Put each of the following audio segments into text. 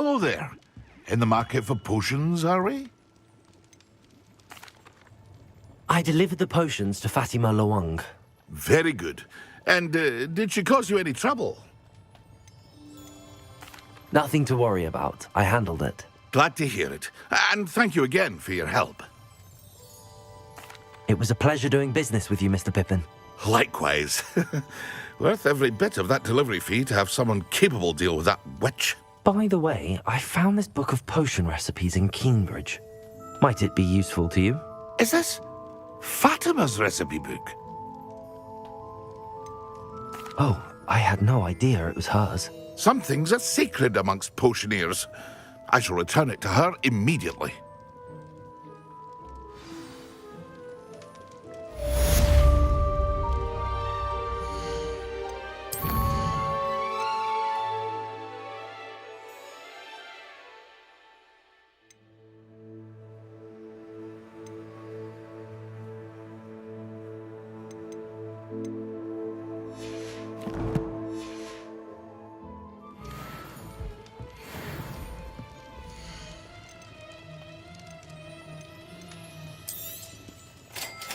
Hello there. In the market for potions, are we? I delivered the potions to Fatima Lawang. Very good. And did she cause you any trouble? Nothing to worry about. I handled it. Glad to hear it. And thank you again for your help. It was a pleasure doing business with you, Mr. Pippin. Likewise. Worth every bit of that delivery fee to have someone capable deal with that witch. By the way, I found this book of potion recipes in Cambridge. Might it be useful to you? Is this Fatima's recipe book? Oh, I had no idea it was hers. Some things are sacred amongst potioneers. I shall return it to her immediately.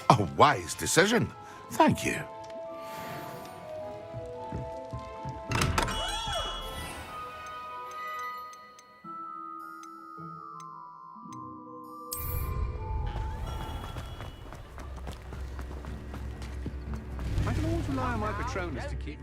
A wise decision. Thank you. I can always rely on my Patronus to keep...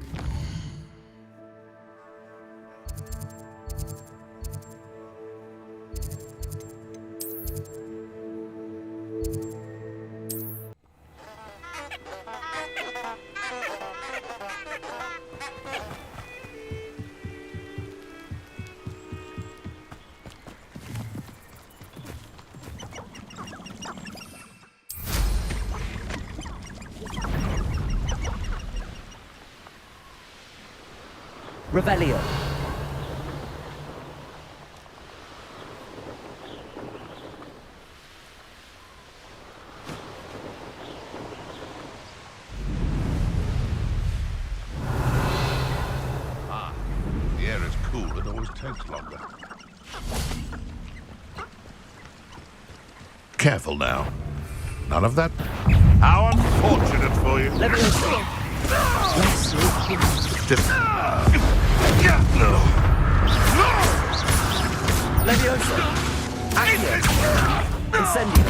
Revelio. The air is cool, it always takes longer. Careful now. None of that. How unfortunate for you. Levioso. Levioso. Accio. Incendio.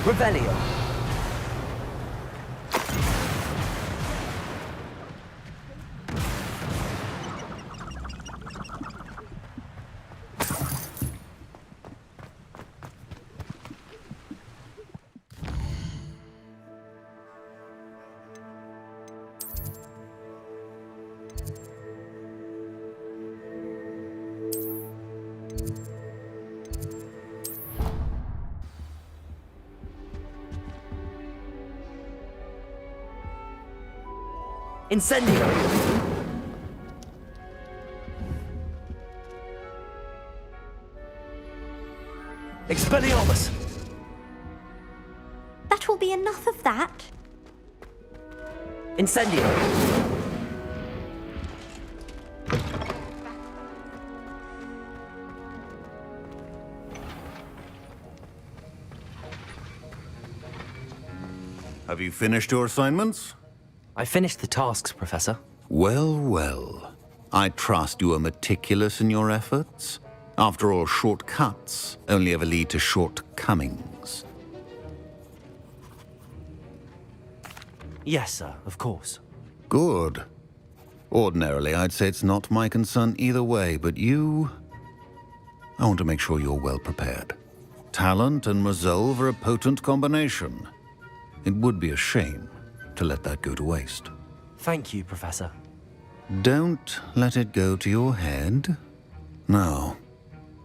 Revelio. Incendio. Expelliarmus. That will be enough of that. Incendio. Have you finished your assignments? I finished the tasks, Professor. Well, well. I trust you are meticulous in your efforts. After all, shortcuts only ever lead to shortcomings. Yes, sir, of course. Good. Ordinarily, I'd say it's not my concern either way, but you... I want to make sure you're well prepared. Talent and resolve are a potent combination. It would be a shame to let that go to waste. Thank you, Professor. Don't let it go to your head. Now,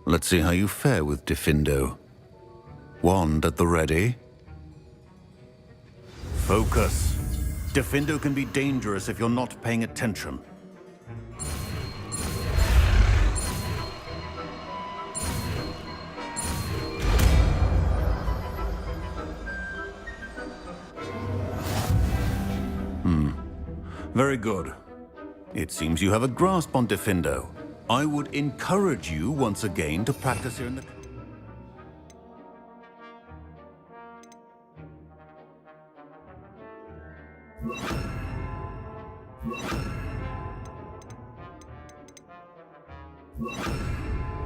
let's see how you fare with Diffindo. Wand at the ready. Focus. Diffindo can be dangerous if you're not paying attention. Very good. It seems you have a grasp on Diffindo. I would encourage you once again to practice here in the...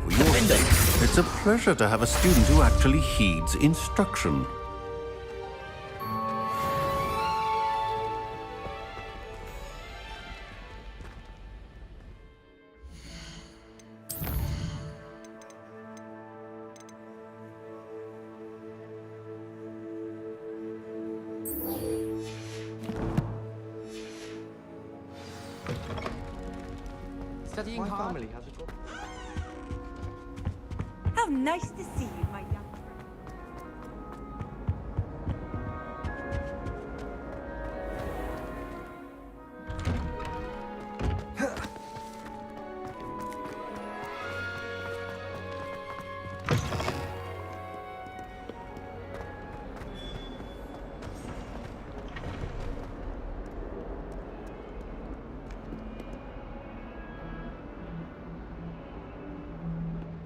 For your sake, it's a pleasure to have a student who actually heeds instruction. Studying hard. Family has a job. How nice to see you, my young friend.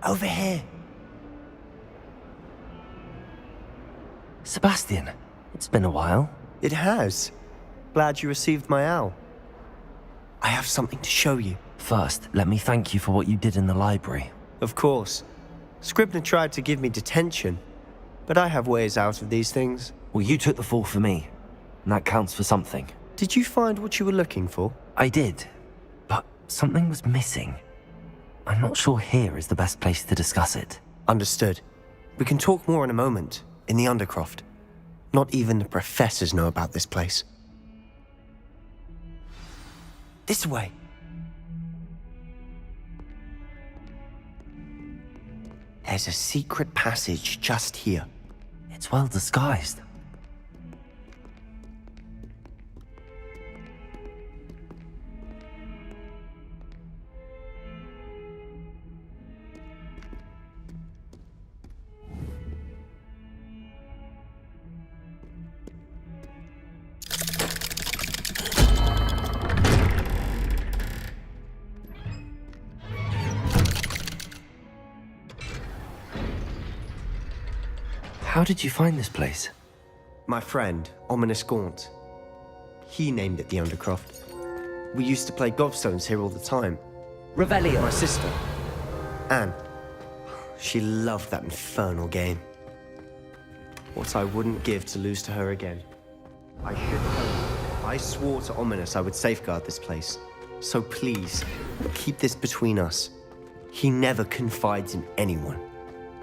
Over here. Sebastian, it's been a while. It has. Glad you received my owl. I have something to show you. First, let me thank you for what you did in the library. Of course. Scribner tried to give me detention, but I have ways out of these things. Well, you took the fall for me, and that counts for something. Did you find what you were looking for? I did, but something was missing. I'm not sure here is the best place to discuss it. Understood. We can talk more in a moment, in the Undercroft. Not even the professors know about this place. This way. There's a secret passage just here. It's well disguised. How did you find this place? My friend, Ominous Gaunt. He named it the Undercroft. We used to play gobstones here all the time. Revelio. My sister, Anne. She loved that infernal game. What I wouldn't give to lose to her again. I should tell you. I swore to Ominous I would safeguard this place. So please, keep this between us. He never confides in anyone.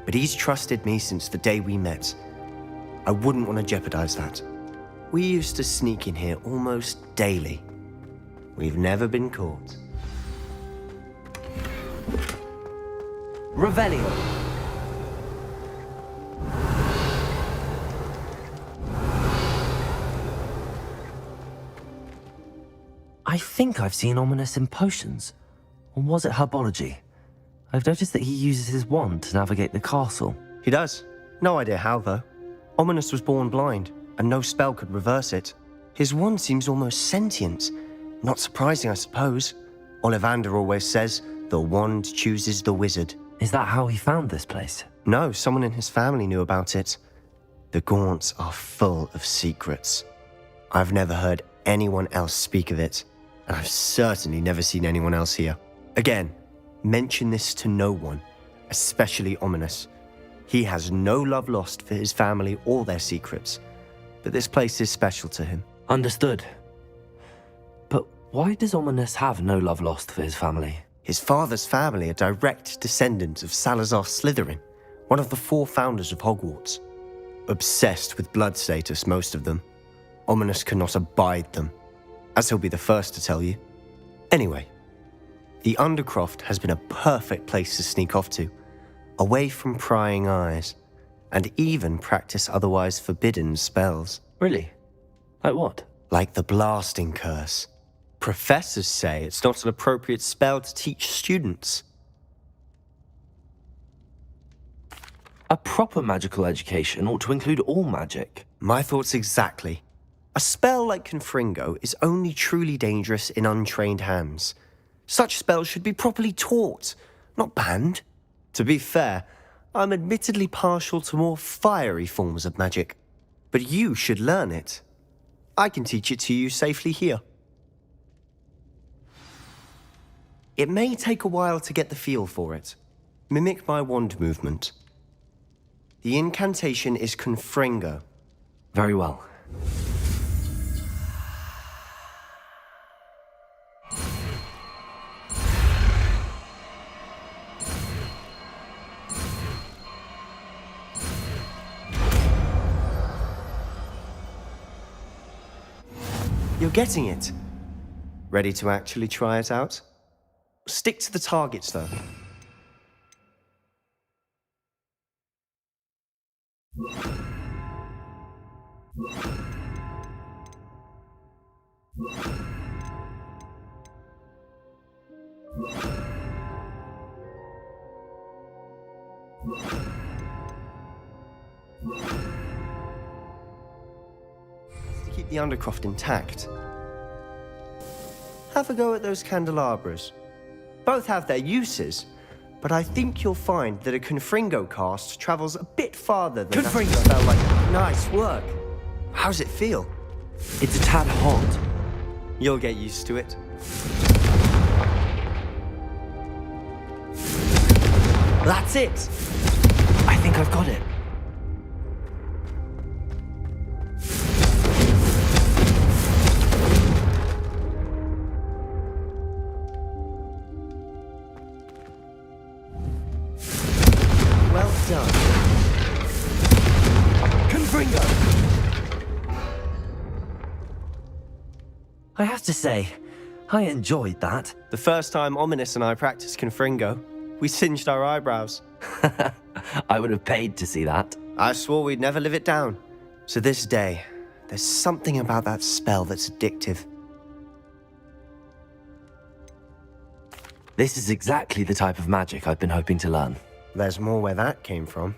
But he's trusted me since the day we met. I wouldn't want to jeopardize that. We used to sneak in here almost daily. We've never been caught. Revelio. I think I've seen Ominous in potions. Or was it herbology? I've noticed that he uses his wand to navigate the castle. He does. No idea how, though. Ominous was born blind, and no spell could reverse it. His wand seems almost sentient. Not surprising, I suppose. Ollivander always says, the wand chooses the wizard. Is that how he found this place? No, someone in his family knew about it. The Gaunts are full of secrets. I've never heard anyone else speak of it, and I've certainly never seen anyone else here. Again, mention this to no one, especially Ominous. He has no love lost for his family or their secrets, but this place is special to him. Understood. But why does Ominous have no love lost for his family? His father's family are direct descendants of Salazar Slytherin, one of the 4 founders of Hogwarts. Obsessed with blood status, most of them. Ominous cannot abide them, as he'll be the first to tell you. Anyway, the Undercroft has been a perfect place to sneak off to, away from prying eyes, and even practice otherwise forbidden spells. Really? Like what? Like the blasting curse. Professors say it's not an appropriate spell to teach students. A proper magical education ought to include all magic. My thoughts exactly. A spell like Confringo is only truly dangerous in untrained hands. Such spells should be properly taught, not banned. To be fair, I'm admittedly partial to more fiery forms of magic, but you should learn it. I can teach it to you safely here. It may take a while to get the feel for it. Mimic my wand movement. The incantation is Confringo. Very well. You're getting it. Ready to actually try it out? Stick to the targets, though. To keep the Undercroft intact. Have a go at those candelabras. Both have their uses, but I think you'll find that a Confringo cast travels a bit farther than Confringo! that spell like nice work. How's it feel? It's a tad hot. You'll get used to it. That's it! I think I've got it. Well done. Confringo! I have to say, I enjoyed that. The first time Ominous and I practiced Confringo, we singed our eyebrows. I would have paid to see that. I swore we'd never live it down. To this day, there's something about that spell that's addictive. This is exactly the type of magic I've been hoping to learn. There's more where that came from.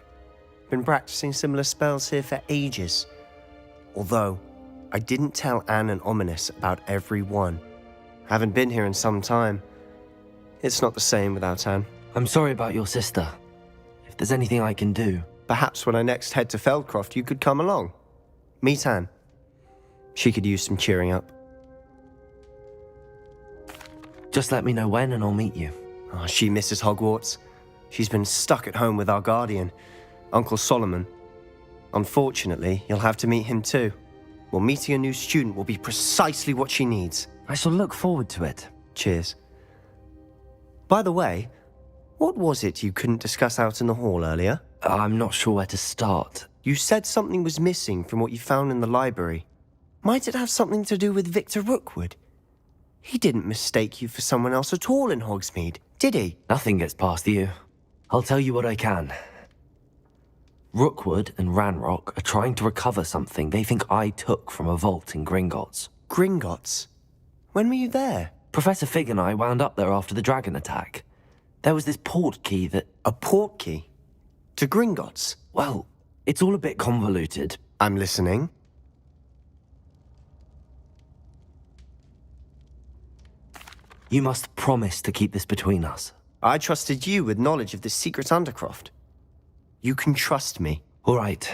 Been practicing similar spells here for ages. Although, I didn't tell Anne and Ominous about every one. Haven't been here in some time. It's not the same without Anne. I'm sorry about your sister. If there's anything I can do... Perhaps when I next head to Feldcroft, you could come along. Meet Anne. She could use some cheering up. Just let me know when and I'll meet you. Oh, she misses Hogwarts. She's been stuck at home with our guardian, Uncle Solomon. Unfortunately, you'll have to meet him too. Well, meeting a new student will be precisely what she needs. I shall look forward to it. Cheers. By the way, what was it you couldn't discuss out in the hall earlier? I'm not sure where to start. You said something was missing from what you found in the library. Might it have something to do with Victor Rookwood? He didn't mistake you for someone else at all in Hogsmeade, did he? Nothing gets past you. I'll tell you what I can. Rookwood and Ranrock are trying to recover something they think I took from a vault in Gringotts. Gringotts? When were you there? Professor Fig and I wound up there after the dragon attack. There was this port key that... A port key? To Gringotts? Well, it's all a bit convoluted. I'm listening. You must promise to keep this between us. I trusted you with knowledge of the secret Undercroft. You can trust me. All right.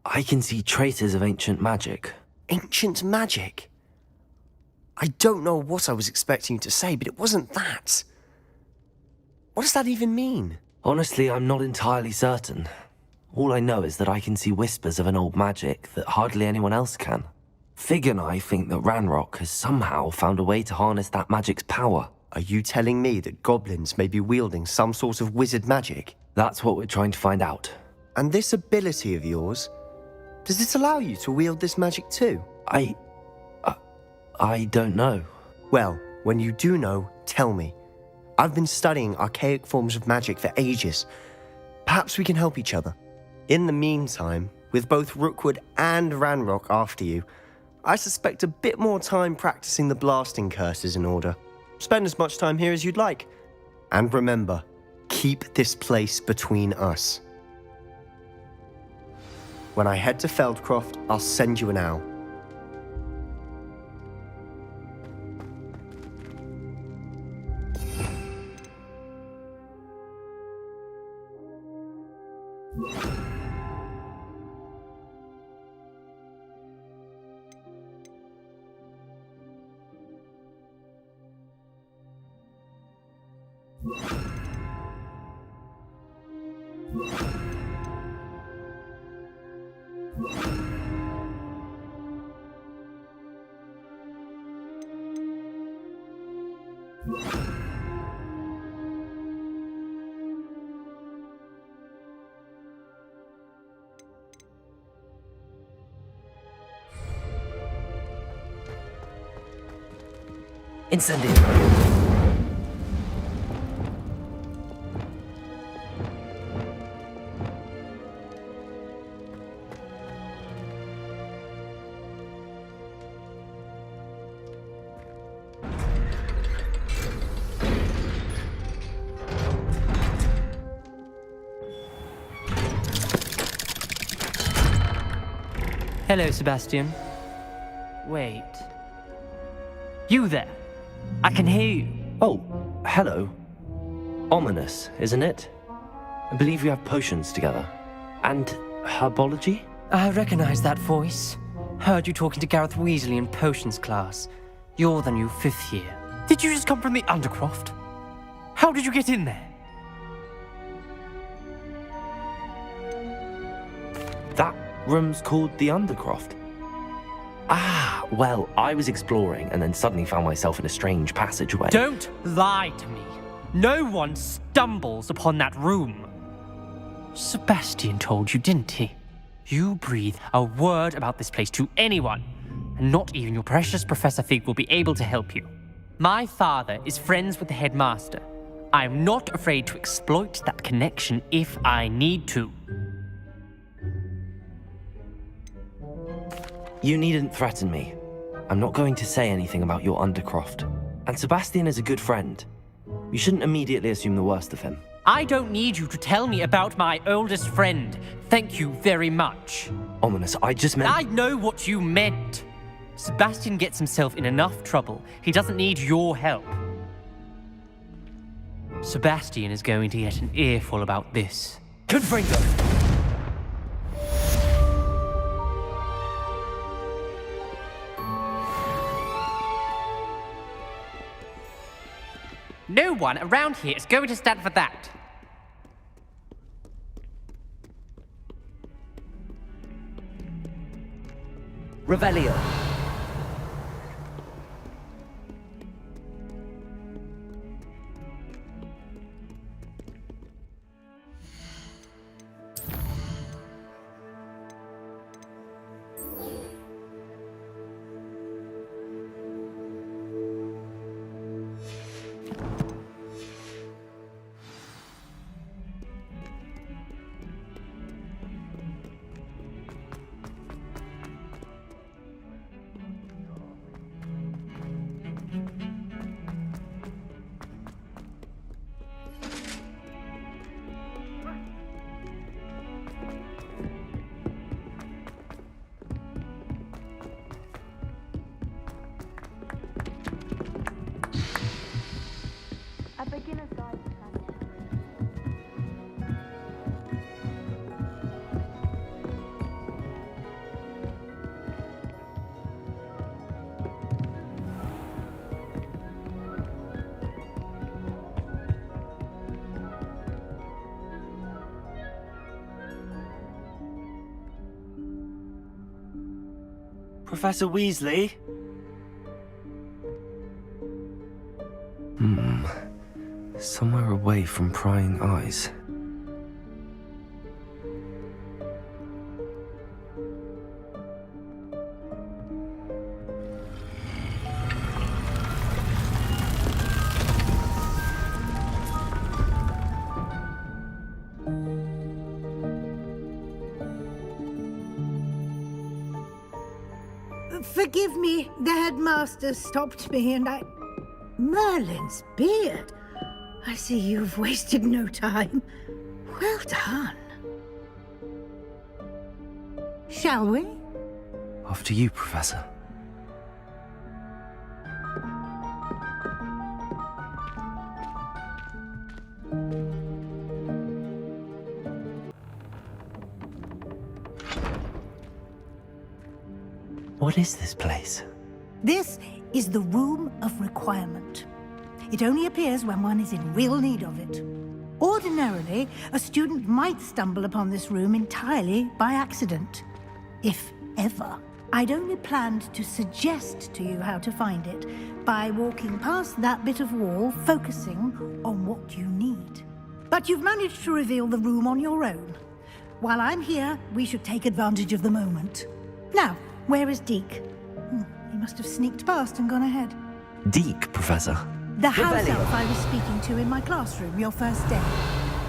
I can see traces of ancient magic. Ancient magic? I don't know what I was expecting you to say, but it wasn't that. What does that even mean? Honestly, I'm not entirely certain. All I know is that I can see whispers of an old magic that hardly anyone else can. Fig and I think that Ranrock has somehow found a way to harness that magic's power. Are you telling me that goblins may be wielding some sort of wizard magic? That's what we're trying to find out. And this ability of yours, does it allow you to wield this magic too? I don't know. Well, when you do know, tell me. I've been studying archaic forms of magic for ages. Perhaps we can help each other. In the meantime, with both Rookwood and Ranrock after you, I suspect a bit more time practicing the blasting curse is in order. Spend as much time here as you'd like. And remember, keep this place between us. When I head to Feldcroft, I'll send you an owl. Incendio. Hello, Sebastian. Wait. You there? I can hear you. Oh, hello. Ominous, isn't it? I believe we have potions together. And herbology? I recognize that voice. Heard you talking to Gareth Weasley in potions class. You're the new 5th year. Did you just come from the Undercroft? How did you get in there? That room's called the Undercroft. Ah, well, I was exploring and then suddenly found myself in a strange passageway. Don't lie to me. No one stumbles upon that room. Sebastian told you, didn't he? You breathe a word about this place to anyone, and not even your precious Professor Fig will be able to help you. My father is friends with the headmaster. I'm not afraid to exploit that connection if I need to. You needn't threaten me. I'm not going to say anything about your Undercroft. And Sebastian is a good friend. You shouldn't immediately assume the worst of him. I don't need you to tell me about my oldest friend. Thank you very much. Ominous, I just meant... I know what you meant. Sebastian gets himself in enough trouble. He doesn't need your help. Sebastian is going to get an earful about this. Diffindo! No one around here is going to stand for that. Revelio. A beginner's guide to magic. Professor Weasley? Somewhere away from prying eyes. Forgive me, the headmaster stopped me and I... Merlin's beard. I see you've wasted no time. Well done. Shall we? After you, Professor. What is this place? This is the Room of Requirement. It only appears when one is in real need of it. Ordinarily, a student might stumble upon this room entirely by accident. If ever. I'd only planned to suggest to you how to find it by walking past that bit of wall, focusing on what you need. But you've managed to reveal the room on your own. While I'm here, we should take advantage of the moment. Now, where is Deke? He must have sneaked past and gone ahead. Deke, Professor. The house elf I was speaking to in my classroom your first day.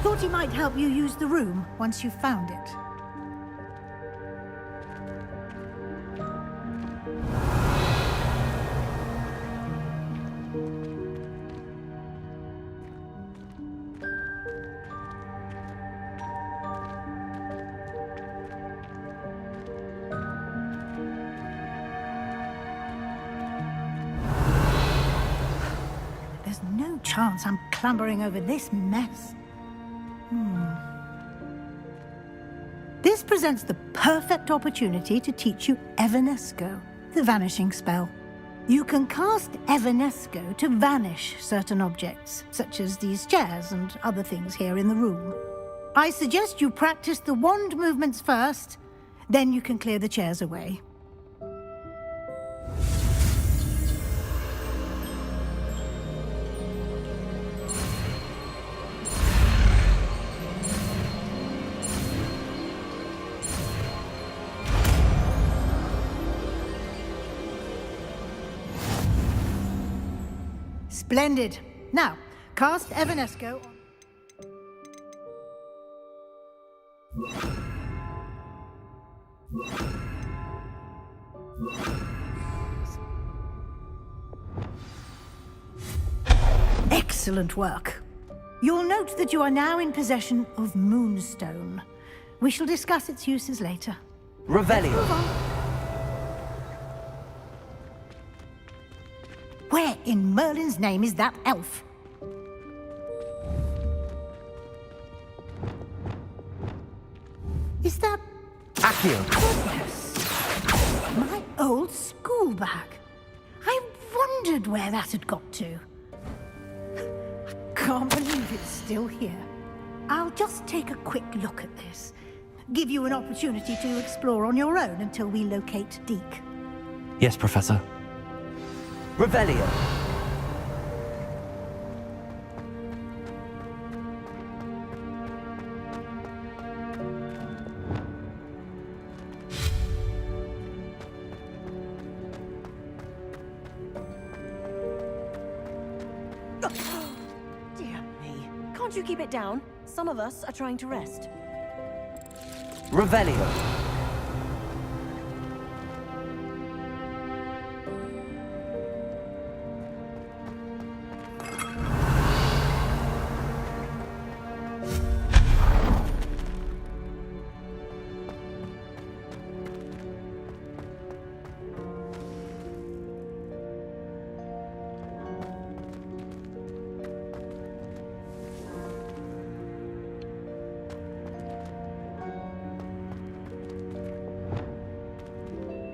Thought he might help you use the room once you've found it. There's no chance I'm clambering over this mess. This presents the perfect opportunity to teach you Evanesco, the vanishing spell. You can cast Evanesco to vanish certain objects, such as these chairs and other things here in the room. I suggest you practice the wand movements first, then you can clear the chairs away. Splendid. Now, cast Evanesco on... Excellent work. You'll note that you are now in possession of Moonstone. We shall discuss its uses later. Revelio. Move on. Where in Merlin's name is that elf? Is that... Accio. Goodness! My old school bag. I wondered where that had got to. I can't believe it's still here. I'll just take a quick look at this. Give you an opportunity to explore on your own until we locate Deke. Yes, Professor. Revelio. Dear me. Can't you keep it down? Some of us are trying to rest. Revelio.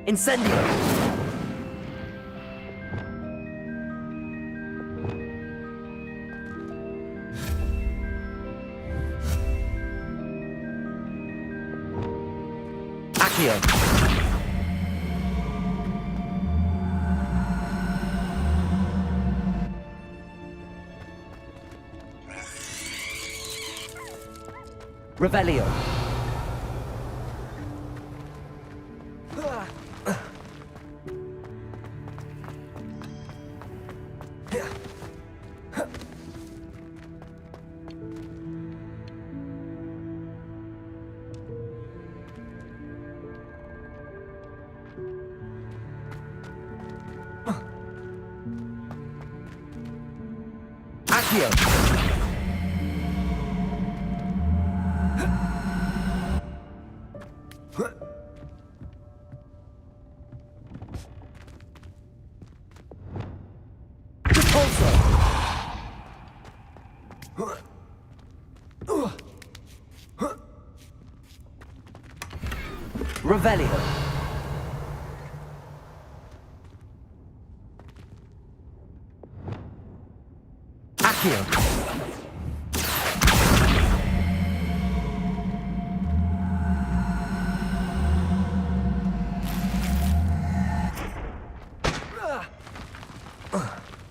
Incendio! Accio! Revelio! Accio! Revelio. Accio.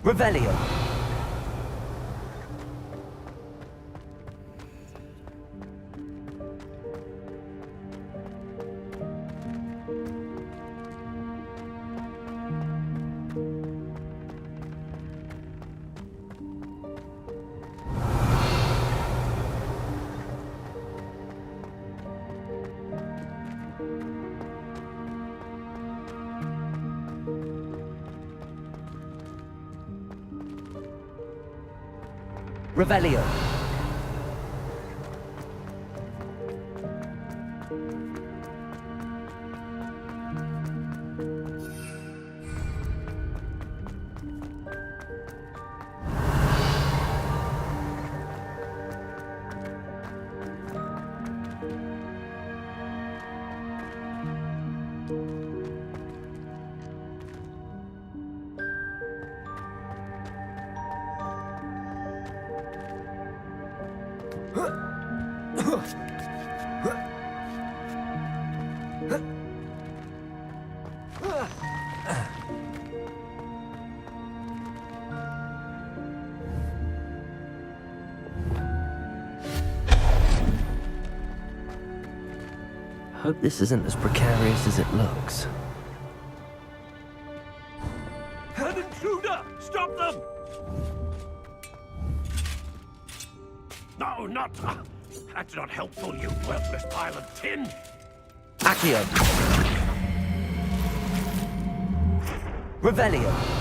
Revelio. Revelio. Hope this isn't as precarious as it looks. An intruder! Stop them! No, not... That's not helpful, you worthless pile of tin! Accio. Revelio.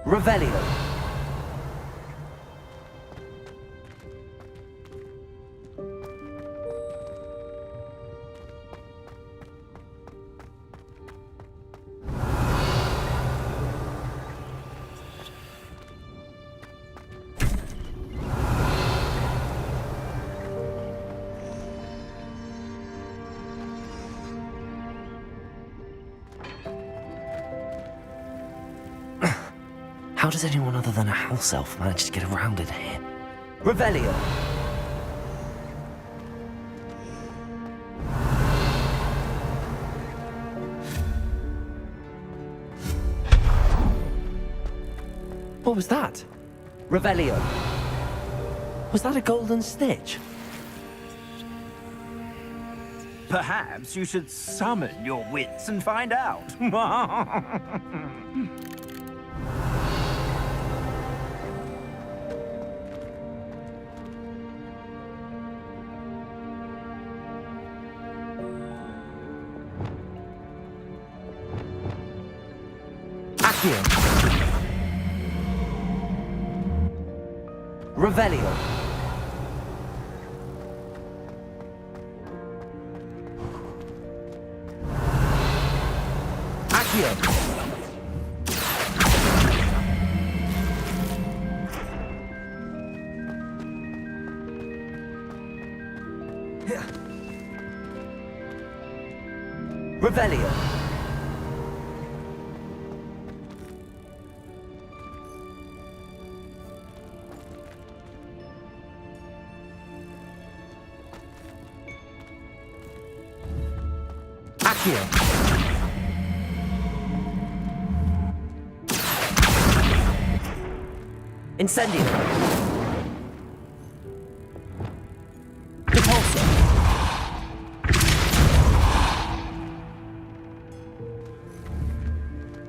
Revelio. How does anyone other than a house elf manage to get around in here? Revelio. What was that? Revelio. Was that a golden stitch? Perhaps you should summon your wits and find out. Accio. Revelio. Accio. Revelio. Accio. Incendio. Repulsor.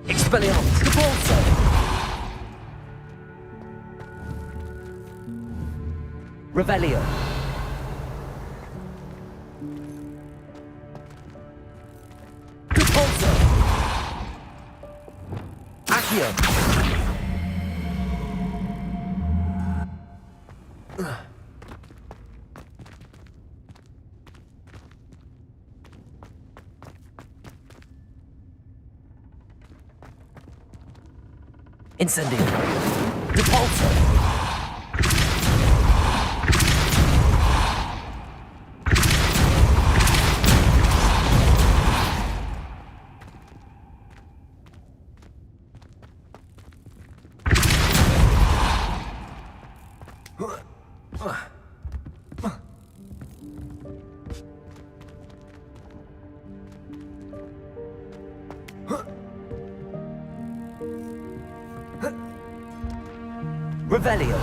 Expelliarmus. Repulsor. Revelio. Repulsor. Accio. Incendio. Repulsor. Revelio.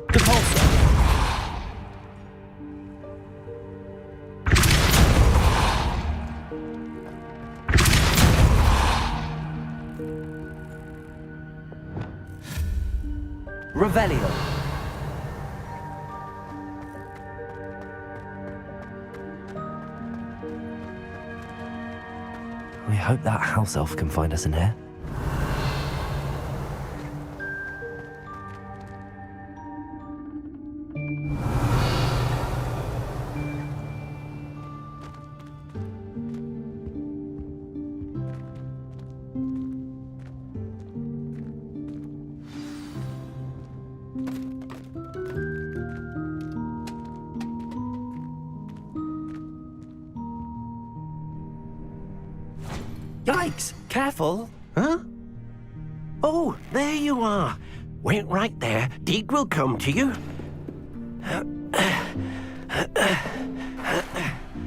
Repulsor. Revelio. I hope that house elf can find us in here. Yikes! Careful! Huh? Oh, there you are. Wait right there. Deke will come to you.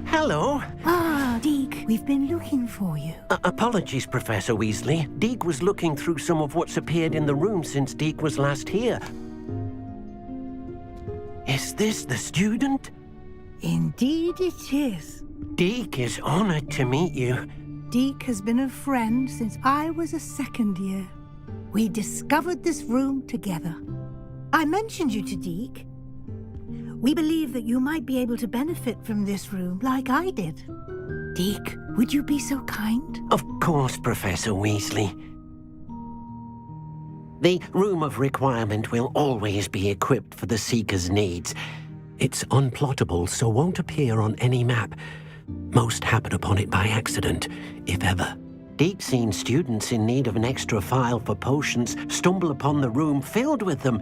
Hello. Ah, Deke, we've been looking for you. Apologies, Professor Weasley. Deke was looking through some of what's appeared in the room since Deke was last here. Is this the student? Indeed it is. Deke is honored to meet you. Deke has been a friend since I was a second year. We discovered this room together. I mentioned you to Deke. We believe that you might be able to benefit from this room like I did. Deke, would you be so kind? Of course, Professor Weasley. The Room of Requirement will always be equipped for the Seeker's needs. It's unplottable, so won't appear on any map. Most happen upon it by accident, if ever. Deke's seen students in need of an extra file for potions stumble upon the room filled with them.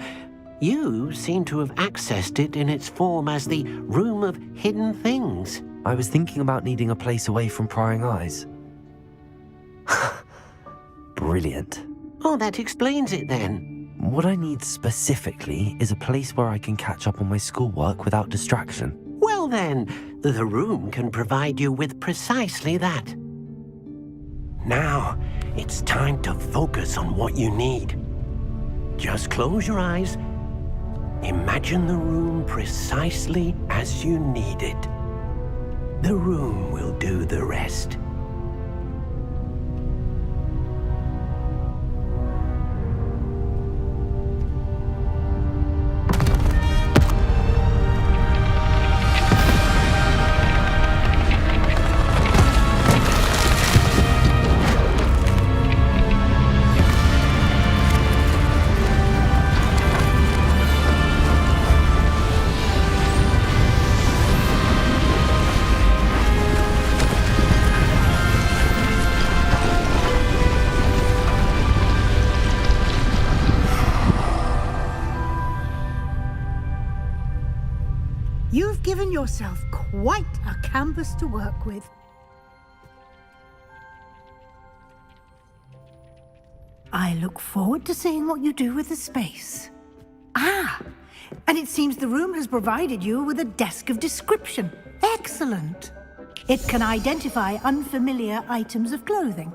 You seem to have accessed it in its form as the Room of Hidden Things. I was thinking about needing a place away from prying eyes. Brilliant. Oh, that explains it then. What I need specifically is a place where I can catch up on my schoolwork without distraction. Well then, the room can provide you with precisely that. Now, it's time to focus on what you need. Just close your eyes. Imagine the room precisely as you need it. The room will do the rest. You've given yourself quite a canvas to work with. I look forward to seeing what you do with the space. Ah, and it seems the room has provided you with a desk of description. Excellent. It can identify unfamiliar items of clothing.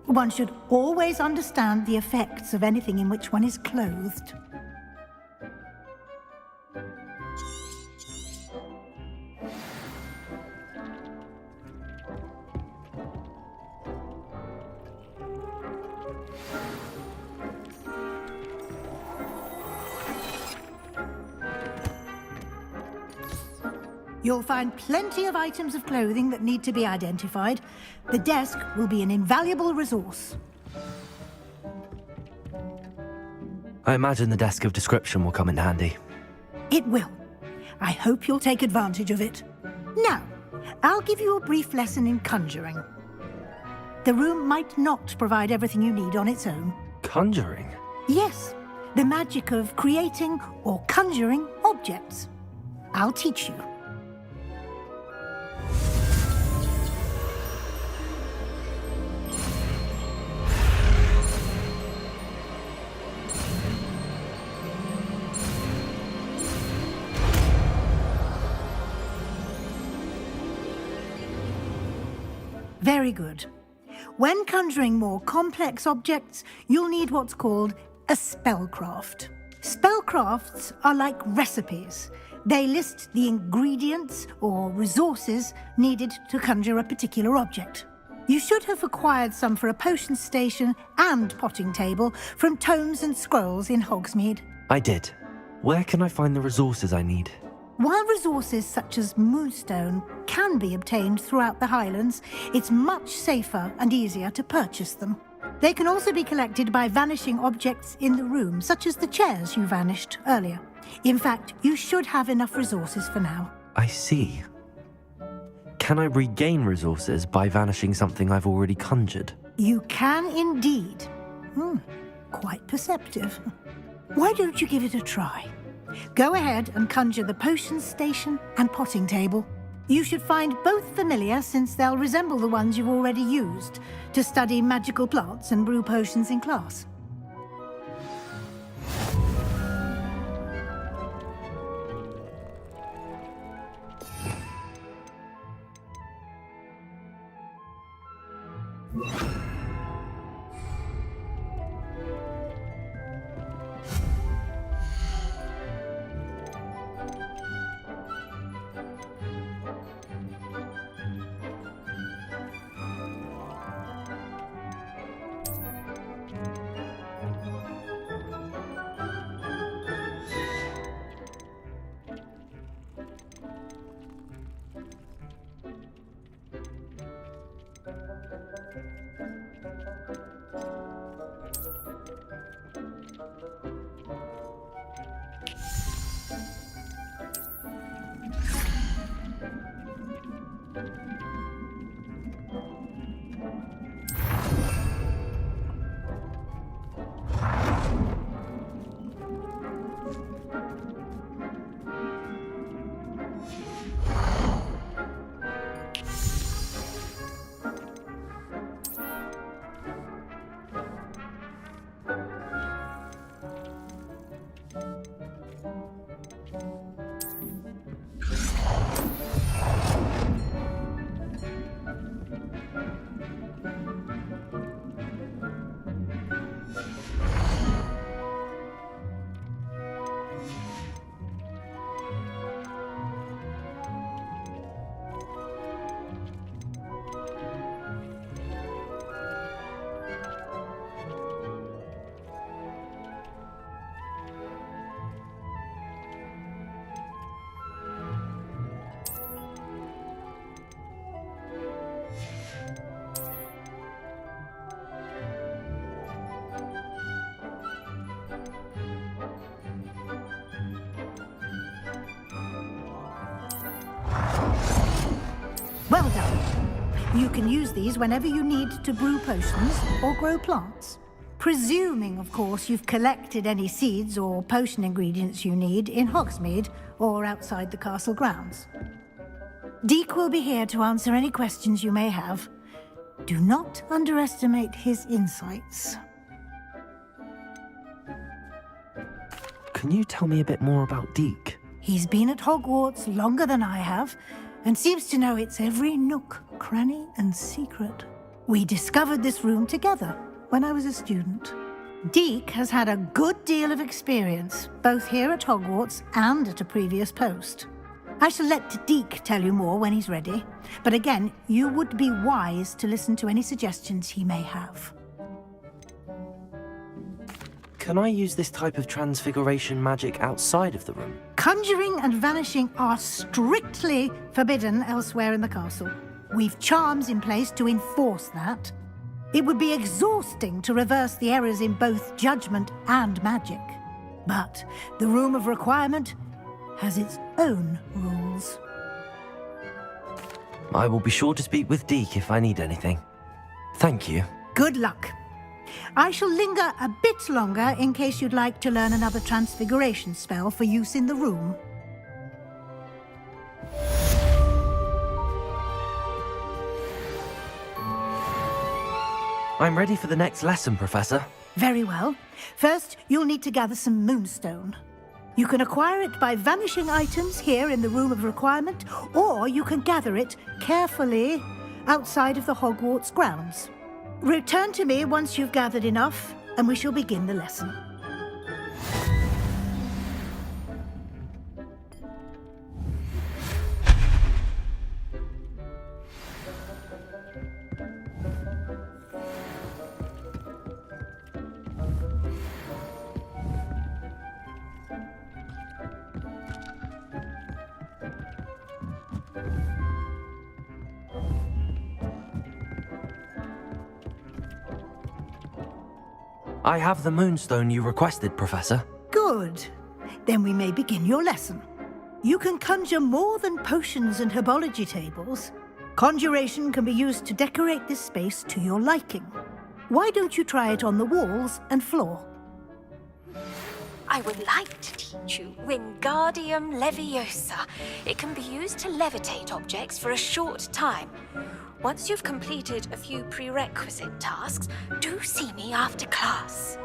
One should always understand the effects of anything in which one is clothed. You'll find plenty of items of clothing that need to be identified. The desk will be an invaluable resource. I imagine the desk of description will come in handy. It will. I hope you'll take advantage of it. Now, I'll give you a brief lesson in conjuring. The room might not provide everything you need on its own. Conjuring? Yes, the magic of creating or conjuring objects. I'll teach you. Very good. When conjuring more complex objects, you'll need what's called a spellcraft. Spellcrafts are like recipes. They list the ingredients or resources needed to conjure a particular object. You should have acquired some for a potion station and potting table from tomes and scrolls in Hogsmeade. I did. Where can I find the resources I need? While resources such as moonstone can be obtained throughout the Highlands, it's much safer and easier to purchase them. They can also be collected by vanishing objects in the room, such as the chairs you vanished earlier. In fact, you should have enough resources for now. I see. Can I regain resources by vanishing something I've already conjured? You can indeed. Quite perceptive. Why don't you give it a try? Go ahead and conjure the potion station and potting table. You should find both familiar, since they'll resemble the ones you've already used to study magical plants and brew potions in class. Well done. You can use these whenever you need to brew potions or grow plants. Presuming, of course, you've collected any seeds or potion ingredients you need in Hogsmeade or outside the castle grounds. Deek will be here to answer any questions you may have. Do not underestimate his insights. Can you tell me a bit more about Deek? He's been at Hogwarts longer than I have, and seems to know its every nook, cranny, and secret. We discovered this room together when I was a student. Deek has had a good deal of experience, both here at Hogwarts and at a previous post. I shall let Deek tell you more when he's ready, but again, you would be wise to listen to any suggestions he may have. Can I use this type of transfiguration magic outside of the room? Conjuring and vanishing are strictly forbidden elsewhere in the castle. We've charms in place to enforce that. It would be exhausting to reverse the errors in both judgment and magic. But the Room of Requirement has its own rules. I will be sure to speak with Deke if I need anything. Thank you. Good luck. I shall linger a bit longer in case you'd like to learn another transfiguration spell for use in the room. I'm ready for the next lesson, Professor. Very well. First, you'll need to gather some moonstone. You can acquire it by vanishing items here in the Room of Requirement, or you can gather it carefully outside of the Hogwarts grounds. Return to me once you've gathered enough, and we shall begin the lesson. I have the moonstone you requested, Professor. Good. Then we may begin your lesson. You can conjure more than potions and herbology tables. Conjuration can be used to decorate this space to your liking. Why don't you try it on the walls and floor? I would like to teach you Wingardium Leviosa. It can be used to levitate objects for a short time. Once you've completed a few prerequisite tasks, do see me after class.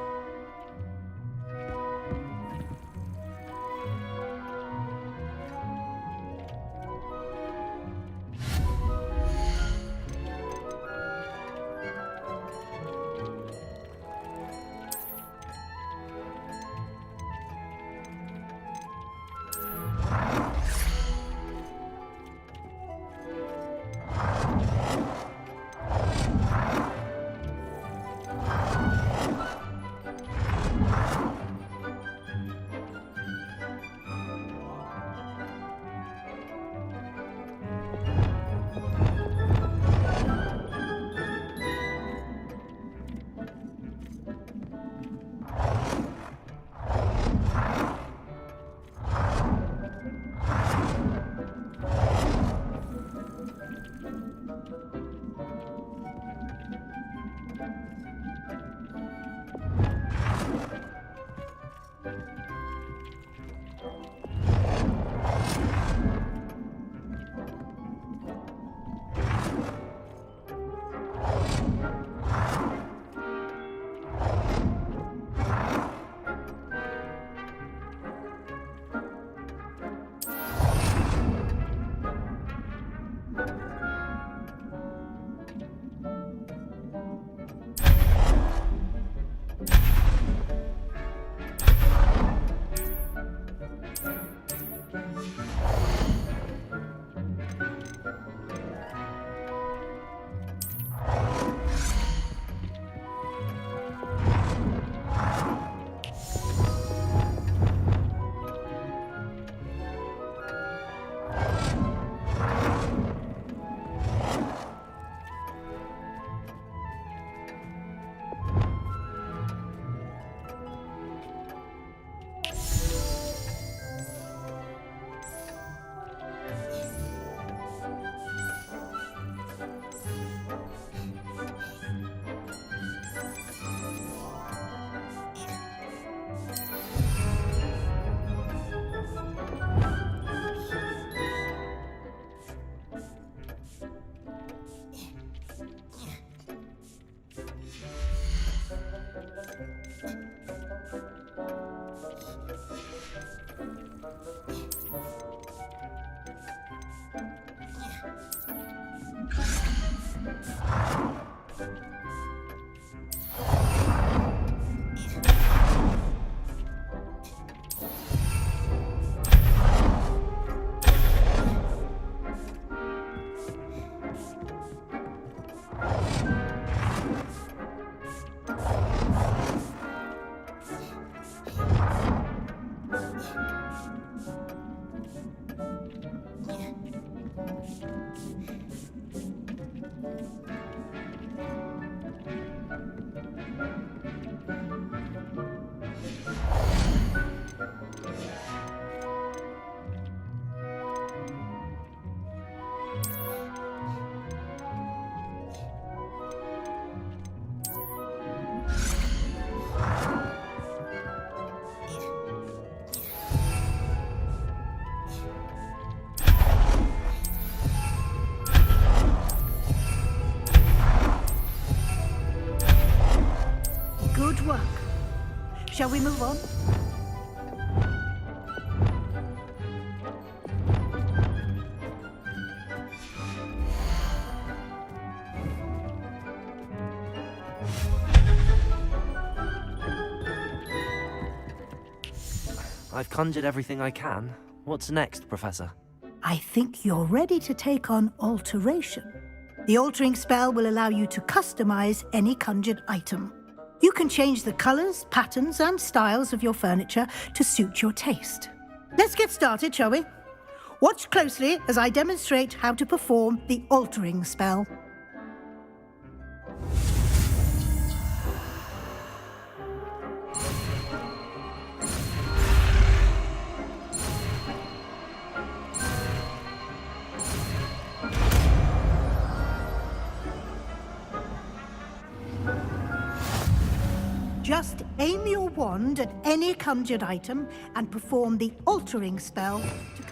Good work. Shall we move on? I've conjured everything I can. What's next, Professor? I think you're ready to take on alteration. The altering spell will allow you to customize any conjured item. You can change the colors, patterns, and styles of your furniture to suit your taste. Let's get started, shall we? Watch closely as I demonstrate how to perform the altering spell. Just aim your wand at any conjured item and perform the altering spell to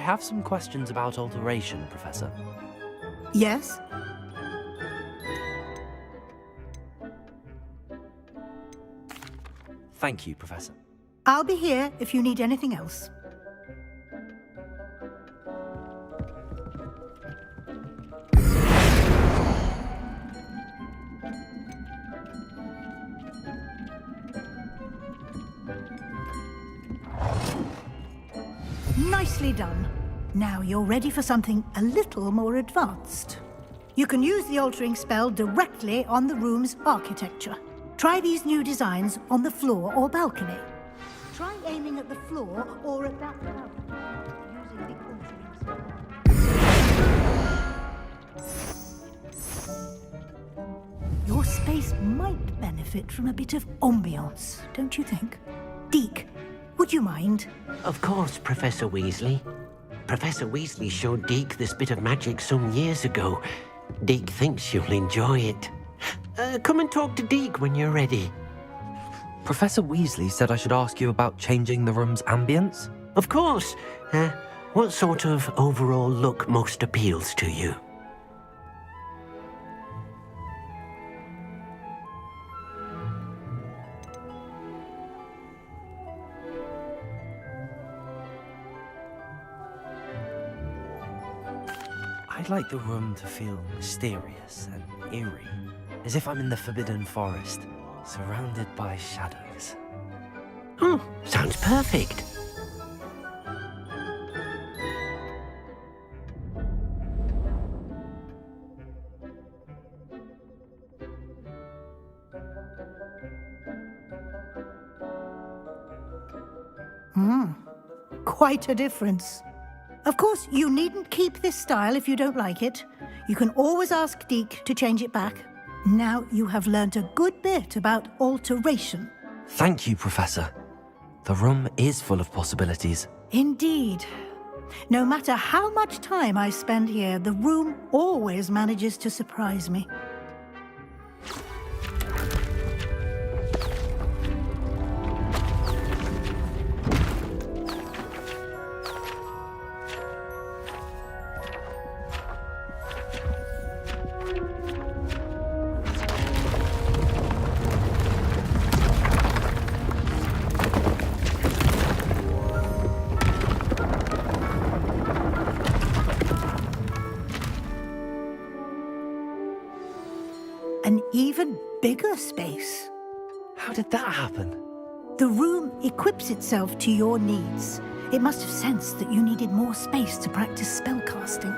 have some questions about alteration, Professor. Yes? Thank you, Professor. I'll be here if you need anything else. Nicely done. Now you're ready for something a little more advanced. You can use the altering spell directly on the room's architecture. Try these new designs on the floor or balcony. Try aiming at the floor or at that balcony using the altering spell. Your space might benefit from a bit of ambiance, don't you think? Deke, would you mind? Of course, Professor Weasley. Professor Weasley showed Deke this bit of magic some years ago. Deke thinks you'll enjoy it. Come and talk to Deke when you're ready. Professor Weasley said I should ask you about changing the room's ambience? Of course. What sort of overall look most appeals to you? I'd like the room to feel mysterious and eerie, as if I'm in the Forbidden Forest, surrounded by shadows. Oh, sounds perfect. Quite a difference. Of course, you needn't keep this style if you don't like it. You can always ask Deke to change it back. Now you have learnt a good bit about alteration. Thank you, Professor. The room is full of possibilities. Indeed. No matter how much time I spend here, the room always manages to surprise me. An even bigger space. How did that happen? The room equips itself to your needs. It must have sensed that you needed more space to practice spellcasting.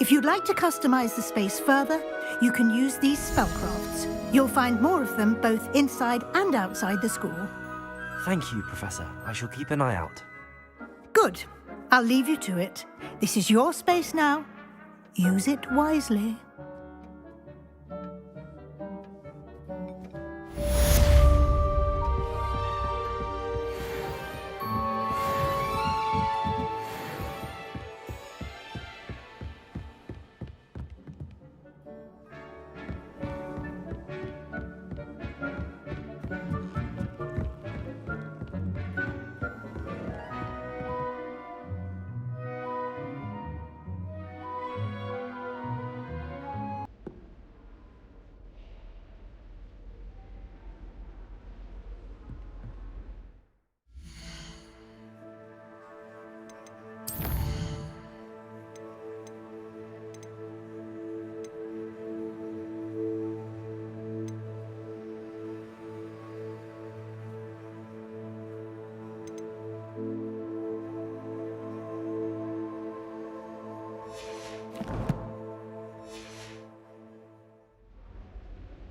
If you'd like to customize the space further, you can use these spellcrafts. You'll find more of them both inside and outside the school. Thank you, Professor. I shall keep an eye out. Good. I'll leave you to it. This is your space now. Use it wisely.